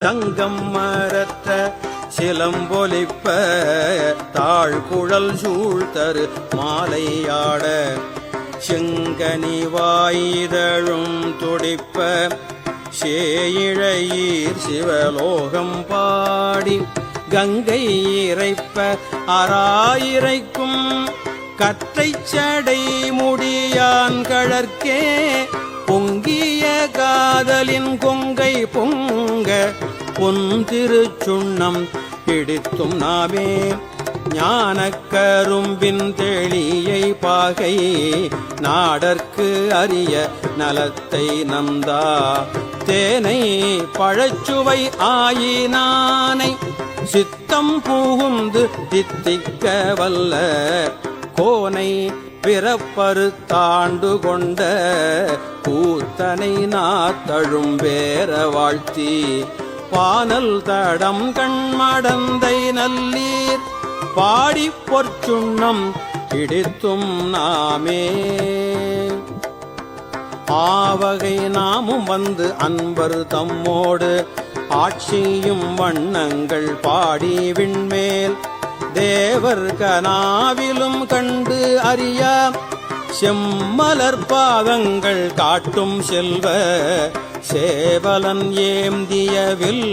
தங்கம் மரற்ற சிலம்பொலிப்ப தாழ்குழல் சூழ்தரு மாலையாட செங்கனி வாயிதழும் துடிப்ப சேயிழையீர் சிவலோகம் பாடி கங்கை இறைப்ப அராயிரைக்கும் கற்றைச் சடை முடியான் கழற்கே பொங்கிய காதலின் கொங்கை பொங்க பொன் திருச்சுண்ணம் பிடித்தும் நாமே ஞானக் கரும்பின் தெளியை பாகை நாடற்கு அரிய நலத்தை நந்தா தேனை பழச்சுவை ஆயினானை சித்தம் புகுந்து தித்திக்க வல்ல கோனை பிறப்பரு தாண்டு கொண்ட கூத்தனை நாத்தழும் வேற வாழ்த்தி பானல் தடம் கண்மடந்தை நல்லீர் பாடி பொற்சுண்ணம் பிடித்தும் நாமே ஆவகை நாமும் வந்து அன்பர் தம்மோடு ஆட்சியும் வண்ணங்கள் பாடி விண்மேல் தேவர் கனாவிலும் கண்டு அறிய செம்மலர் பாதங்கள் காட்டும் செல்வ சேவலன் ஏந்திய வில்